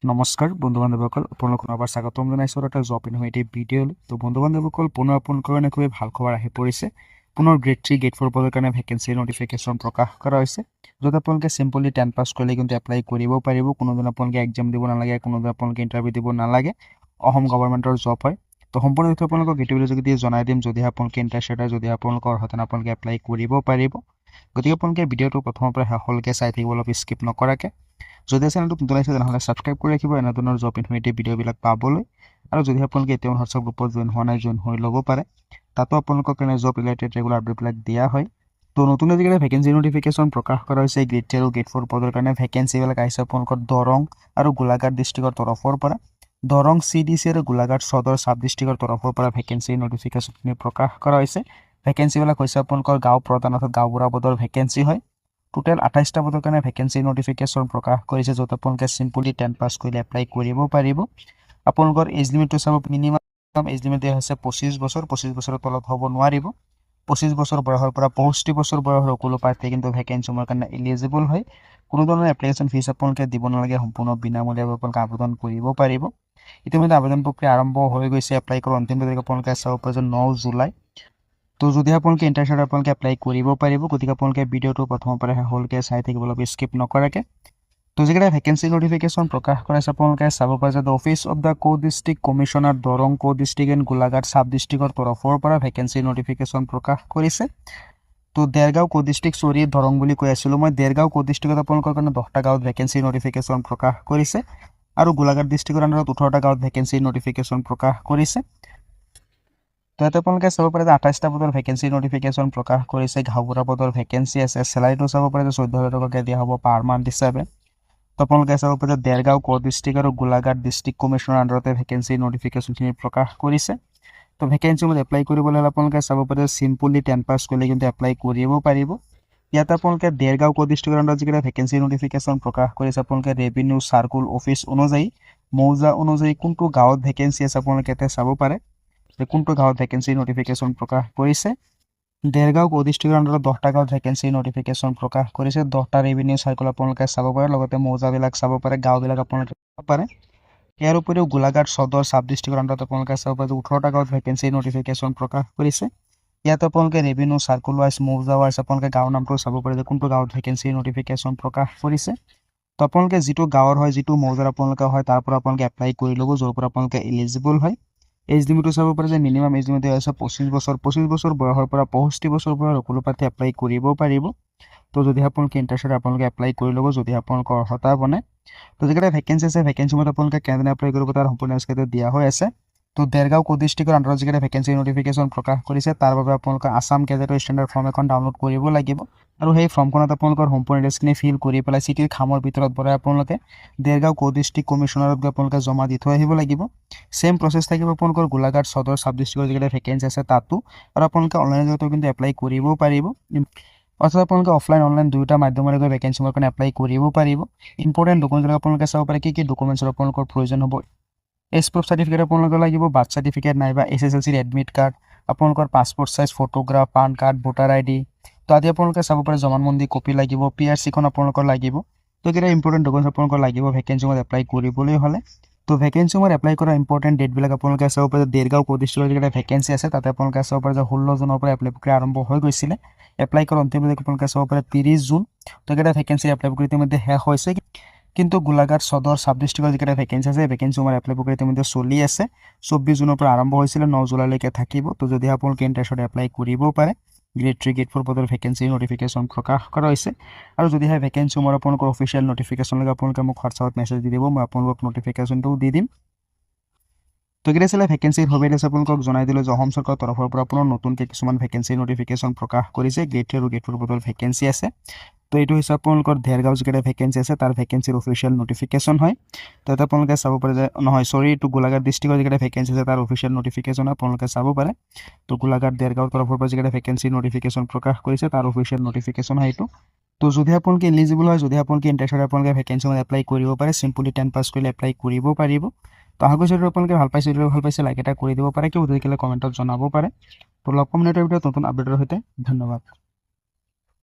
নমস্কাৰ বন্ধু-বান্ধৱীসকল, আপোনালোকক আবাৰ স্বাগতম জনাইছোঁ এটা জব ইনফৰ্মেটিভ ভিডিঅ'লৈ। তো বন্ধু-বান্ধৱীসকল, পুনৰ আপোনালোকৰ কাৰণে খুবেই ভাল খবৰ আহি পৰিছে। পুনৰ গ্ৰেড 3 গ্ৰেড 4 পদৰ কাৰণে ভেকেঞ্চি নটিফিকেশ্যন প্ৰকাশ কৰা হৈছে, য'ত আপোনালোকে চিম্পলি 10 পাছ কৰিলে কিন্তু এপ্লাই কৰিব পাৰিব। কোনোদিন আপোনালোকে এক্সাম দিব নালাগে, কোনোদিন আপোনালোকে ইণ্টাৰভিউ দিব নালাগে। অসম গভৰ্ণমেণ্টৰ জব হয়। তো সম্পূৰ্ণ তথ্য আপোনালোকক ভিডিঅ'ৰ যোগেদি জনাই দিম। যদি আপোনালোকে ইণ্টাৰেষ্টেড হয়, যদি আপোনালোকৰ অৰ্হতা আপোনালোকে এপ্লাই কৰিব পাৰিব। গতিকে আপোনালোকে ভিডিঅ'টো প্ৰথমৰ পৰা শেষলৈকে চাই থাকিব, অলপ স্কিপ নকৰাকৈ। যদি চেনেলটো নতুন আছে তেনেহ'লে ছাবস্ক্ৰাইব কৰি ৰাখিব এনে ধৰণৰ জব ইনফৰ্মেটিভ ভিডিঅ'বিলাক পাবলৈ। আৰু যদি আপোনালোকে এতিয়াও হোৱাটছআপ গ্ৰুপত জইন হোৱা নাই, জইন হৈ ল'ব পাৰে। তাতো আপোনালোকৰ কাৰণে জব ৰিলেটেড ৰেগুলাৰ আপডেটবিলাক দিয়া হয়। তো নতুন আজিকালি ভেকেঞ্চি নটিফিকেশ্যন প্ৰকাশ কৰা হৈছে গ্ৰেড 3 আৰু গ্ৰেড 4 পদৰ কাৰণে। ভেকেঞ্চিবিলাক আহিছে আপোনালোকৰ দৰং আৰু গোলাঘাট ডিষ্ট্ৰিক্টৰ তৰফৰ পৰা। দৰং CDC আৰু গোলাঘাট সদৰ চাব ডিষ্ট্ৰিক্টৰ তৰফৰ পৰা ভেকেঞ্চি নটিফিকেশ্যনখিনি প্ৰকাশ কৰা হৈছে। ভেকেঞ্চিবিলাক হৈছে আপোনালোকৰ গাঁও প্ৰধান অৰ্থাৎ গাঁওবুঢ়া পদৰ ভেকেঞ্চি হয়। টোটেল 28টা পদৰ কাৰণে ভেকেঞ্চি নটিফিকেশ্যন প্ৰকাশ কৰিছে, য'ত আপোনালোকে চিম্পলি 10 পাছ কৰিলে এপ্লাই কৰিব পাৰিব। আপোনালোকৰ এজ লিমিটটো চাব, মিনিমাম এজ লিমিট দিয়া হৈছে 25 বছৰ। 25 বছৰৰ তলত হ'ব নোৱাৰিব। 25 বছৰ বয়সৰ পৰা 65 বছৰ বয়সৰ সকলো প্ৰাৰ্থী কিন্তু ভেকেঞ্চিৰ কাৰণে এলিজিবল হয়। কোনো ধৰণৰ এপ্লিকেশ্যন ফিজ আপোনালোকে দিব নালাগে, সম্পূৰ্ণ বিনামূলীয়াভাৱে আপোনালোকে আবেদন কৰিব পাৰিব। ইতিমধ্যে আবেদন প্ৰক্ৰিয়া আৰম্ভ হৈ গৈছে। এপ্লাই কৰাৰ অন্তিম তাৰিখ আপোনালোকে চাব পাৰে 9 জুলাই। তো যদি আপোনালোকে ইণ্টাৰেষ্টেড আপোনালোকে এপ্লাই কৰিব পাৰিব। গতিকে আপোনালোকে ভিডিঅ'টো প্ৰথমৰ পৰা শেষলৈকে চাই থাকিব, অলপ স্কিপ নকৰাকৈ। তো যিকেইটা ভেকেঞ্চি নটিফিকেশ্যন প্ৰকাশ কৰাইছে আপোনালোকে চাব পাৰে যে office of the co district commissioner Darrang co district and Golaghat চাব ডিষ্ট্ৰিক্টৰ তৰফৰ পৰা ভেকেঞ্চি নটিফিকেশ্যন প্ৰকাশ কৰিছে। তো দেৰগাঁও কো ডিষ্ট্ৰিক্ট, চৰি দৰং বুলি কৈ আছিলোঁ মই, দেৰগাঁও কো ডিষ্ট্ৰিক্টত আপোনালোকৰ কাৰণে 10টা গাঁৱত ভেকেঞ্চি নটিফিকেশ্যন প্ৰকাশ কৰিছে। আৰু গোলাঘাট ডিষ্ট্ৰিক্টৰ আণ্ডাৰত 18টা গাঁৱত ভেকেঞ্চি নটিফিকেশ্যন প্ৰকাশ কৰিছে। তো ইয়াতে আপোনালোকে চাব পাৰে যে 28টা পদৰ ভেকেঞ্চি নটিফিকেশ্যন প্ৰকাশ কৰিছে। গাঁওবুঢ়া পদৰ ভেকেঞ্চি আছে। চেলাৰীটো চাব পাৰে যে 14,000 টকাকৈ দিয়া হ'ব পাৰ মান্থ হিচাপে। তো আপোনালোকে চাব পাৰে যে দেৰগাঁও কো ডিষ্ট্ৰিক্ট আৰু গোলাঘাট ডিষ্ট্ৰিক্ট কমিশ্যনৰ আণ্ডাৰতে ভেকেঞ্চি নটিফিকেশ্যনখিনি প্ৰকাশ কৰিছে। তো ভেকেঞ্চিত এপ্লাই কৰিবলৈ হ'লে আপোনালোকে চাব পাৰে চিম্পলি 10 পাছ কৰিলে কিন্তু এপ্লাই কৰিব পাৰিব। ইয়াতে আপোনালোকে দেৰগাঁও কো ডিষ্ট্ৰিক্টৰ আণ্ডাৰত যিকেইটা ভেকেঞ্চি নটিফিকেশ্যন প্ৰকাশ কৰিছে, আপোনালোকে ৰেভিনিউ চাৰ্কুল অফিচ অনুযায়ী মৌজা অনুযায়ী কোনটো গাঁৱত ভেকেঞ্চি আছে আপোনালোকে ইয়াতে চাব পাৰে যে কোনটো গাঁৱত ভেকেঞ্চি নটিফিকেশ্যন প্ৰকাশ কৰিছে। দেৰগাঁও কো ডিষ্ট্ৰিক্টৰ আণ্ডাৰত 10টা গাঁৱত ভেকেঞ্চি নটিফিকেশ্যন প্ৰকাশ কৰিছে। 10টা ৰেভিনিউ চাৰ্কুল আপোনালোকে চাব পাৰে, লগতে মৌজাবিলাক চাব পাৰে, গাঁওবিলাক আপোনালোকে চাব পাৰে। ইয়াৰ উপৰিও গোলাঘাট সদৰ চাব ডিষ্ট্ৰিক্টৰ আণ্ডাৰত আপোনালোকে চাব পাৰে যে 18টা গাঁৱত ভেকেঞ্চি নটিফিকেশ্যন প্ৰকাশ কৰিছে। ইয়াত আপোনালোকে ৰেভিনিউ চাৰ্কুল ৱাইজ মৌজা ৱাইজ আপোনালোকে গাঁৱৰ নামটো চাব পাৰে যে কোনটো গাঁৱত ভেকেঞ্চি নটিফিকেশ্যন প্ৰকাশ কৰিছে। তো আপোনালোকে যিটো গাঁৱৰ হয়, যিটো মৌজাৰ আপোনালোকে হয়, তাৰ পৰা আপোনালোকে এপ্লাই কৰি ল'ব, য'ৰ পৰা আপোনালোকে এলিজিবল হয়। এজ লিমিটটো চাব পাৰে যে মিনিমাম এজ লিমিট হৈছে 25 বছৰ। 25 বছৰ বয়সৰ পৰা 65 বছৰ বয়সৰ সকলো প্ৰাৰ্থী এপ্লাই কৰিব পাৰিব। তো যদি আপোনালোকে ইণ্টাৰেষ্টেড আপোনালোকে এপ্লাই কৰি ল'ব, যদি আপোনালোকৰ অৰ্হতা বনে। তো যিকেইটা ভেকেঞ্চি আছে, ভেকেঞ্চি মতে আপোনালোকে কেনেদৰে এপ্লাই কৰিব তাৰ সম্পূৰ্ণ স্কেডটো দিয়া হৈ আছে। তো দেৰগাঁও কো ডিষ্ট্ৰিক্টৰ আণ্ডাৰত যিকেইটা ভেকেঞ্চি নটিফিকেশ্যন প্ৰকাশ কৰিছে, তাৰ বাবে আপোনালোকে আছাম গেজেটৰ ষ্টেণ্ডাৰ্ড ফৰ্ম এখন ডাউনলোড কৰিব লাগিব। আৰু সেই ফৰ্মখনত আপোনালোকৰ সম্পূৰ্ণ ডিটেইলছখিনি ফিল কৰি পেলাই চিঠিৰ খামৰ ভিতৰত ভৰাই আপোনালোকে দেৰগাঁও কো ডিষ্ট্ৰিক্ট কমিশ্যনাৰত গৈ আপোনালোকে জমা দি থৈ আহিব লাগিব। সেম প্ৰচেছ থাকিব আপোনালোকৰ গোলাঘাট সদৰ চাব ডিষ্ট্ৰিক্টৰ যিকেইটা ভেকেঞ্চি আছে তাতো। আৰু আপোনালোকে অনলাইনৰ জৰিয়তে কিন্তু এপ্লাই কৰিবও পাৰিব। অৰ্থাৎ আপোনালোকে অফলাইন অনলাইন দুয়োটা মাধ্যমেৰে গৈ ভেকেঞ্চিৰ কাৰণে এপ্লাই কৰিব পাৰিব। ইম্পৰ্টেণ্ট ডকুমেণ্টবিলাক আপোনালোকে চাব পাৰে কি ডকুমেণ্টছৰ আপোনালোকৰ প্ৰয়োজন হ'ব। এজ প্ৰুফ চাৰ্টিফিকেট আপোনালোকৰ লাগিব, বাৰ্থ চাৰ্টিফিকেট নাইবা SSLCৰ এডমিট কাৰ্ড, আপোনালোকৰ passport size photograph, PAN card, voter ID। তো আদি আপোনালোকে চাব পাৰে জমানবন্দী কপি লাগিব, PRCখন আপোনালোকৰ লাগিব। তো এইকেইটা ইম্পৰ্টেণ্ট ডকুমেণ্টছ আপোনালোকৰ লাগিব ভেকেঞ্চিত এপ্লাই কৰিবলৈ হ'লে। তো ভেকেঞ্চিত এপ্লাই কৰা ইম্পৰ্টেণ্ট ডেটবিলাক আপোনালোকে চাব পাৰে। দেৰগাঁও কো ডিষ্ট্ৰিক্টৰ যিকেইটা ভেকেঞ্চি আছে তাতে আপোনালোকে চাব পাৰে যে 16 জুনৰ পৰা এপ্লাই প্ৰক্ৰিয়া আৰম্ভ হৈ গৈছিলে। এপ্লাই কৰাৰ অন্তিম তাৰিখ আপোনালোকে চাব পাৰে 30 জুন। তো এইকেইটা ভেকেঞ্চি এপ্লাই প্ৰক্ৰিয়া ইতিমধ্যে শেষ হৈছে। কিন্তু গোলাঘাট সদৰ চাব ডিষ্ট্ৰিক্টৰ যিকেইটা ভেকেঞ্চি আছে, ভেকেঞ্চি এপ্লাই প্ৰক্ৰিয়া ইতিমধ্যে চলি আছে। 24 জুনৰ পৰা আৰম্ভ হৈছিলে, 9 জুলাইলৈকে থাকিব। তো যদি আপোনালোকে ইণ্টাৰেষ্টত এপ্লাই কৰিব পাৰে। গ্ৰেড 3 গ্ৰেড 4 পদৰ ভেকেঞ্চি নটিফিকেশ্যন প্ৰকাশ কৰা হৈছে। আৰু যদিহে ভেকেঞ্চি আপোনালোকৰ অফিচিয়েল নটিফিকেশ্যন লাগে আপোনালোকে মোক হোৱাটছআপত মেছেজ দি দিব, মই আপোনালোকক নটিফিকেশ্যনটো দি দিম। তো এইকেইটা আছিলে ভেকেঞ্চিৰ সবিশেষ আপোনালোকক জনাই দিলোঁ যে অসম চৰকাৰৰ তৰফৰ পৰা পুনৰ নতুনকৈ কিছুমান ভেকেঞ্চি নটিফিকেশ্যন প্ৰকাশ কৰিছে। গ্ৰেড 3 আৰু গ্ৰেড 4 পদৰ ভেকেঞ্চি আছে। তো এইটো হৈছে আপোনালোকৰ দেৰগাঁও যিকেইটা ভেকেঞ্চি আছে তাৰ ভেকেঞ্চিৰ অফিচিয়েল নটিফিকেশ্যন হয়। তো ইয়াতে আপোনালোকে চাব পাৰে যে নহয় চৰি এইটো গোলাঘাট ডিষ্ট্ৰিক্টৰ যিকেইটা ভেকেঞ্চি আছে তাৰ অফিচিয়েল নটিফিকেশ্যন আপোনালোকে চাব পাৰে। তো গোলাঘাট দেৰগাঁৱৰ তৰফৰ পৰা যিকেইটা ভেকেঞ্চি নটিফিকেশ্যন প্ৰকাশ কৰিছে তাৰ অফিচিয়েল নটিফিকেশ্যন হয় এইটো। তো যদি আপোনালোকে এলিজিবল হয়, যদি আপোনালোকে ইণ্টাৰেষ্টেড আপোনালোকে ভেকেঞ্চিত এপ্লাই কৰিব পাৰে। চিম্পলি 10 পাছ কৰিলে এপ্লাই কৰিব পাৰিব। তো আশা কৰিছোঁ আপোনালোকে ভাল পাইছে লাইক এটা কৰি দিব পাৰে, কিয় বুজিলে কমেণ্টত জনাব পাৰে। তো লগ পাম নেক্সট ভিডিঅ'ত নতুন আপডেটৰ সৈতে। ধন্যবাদ।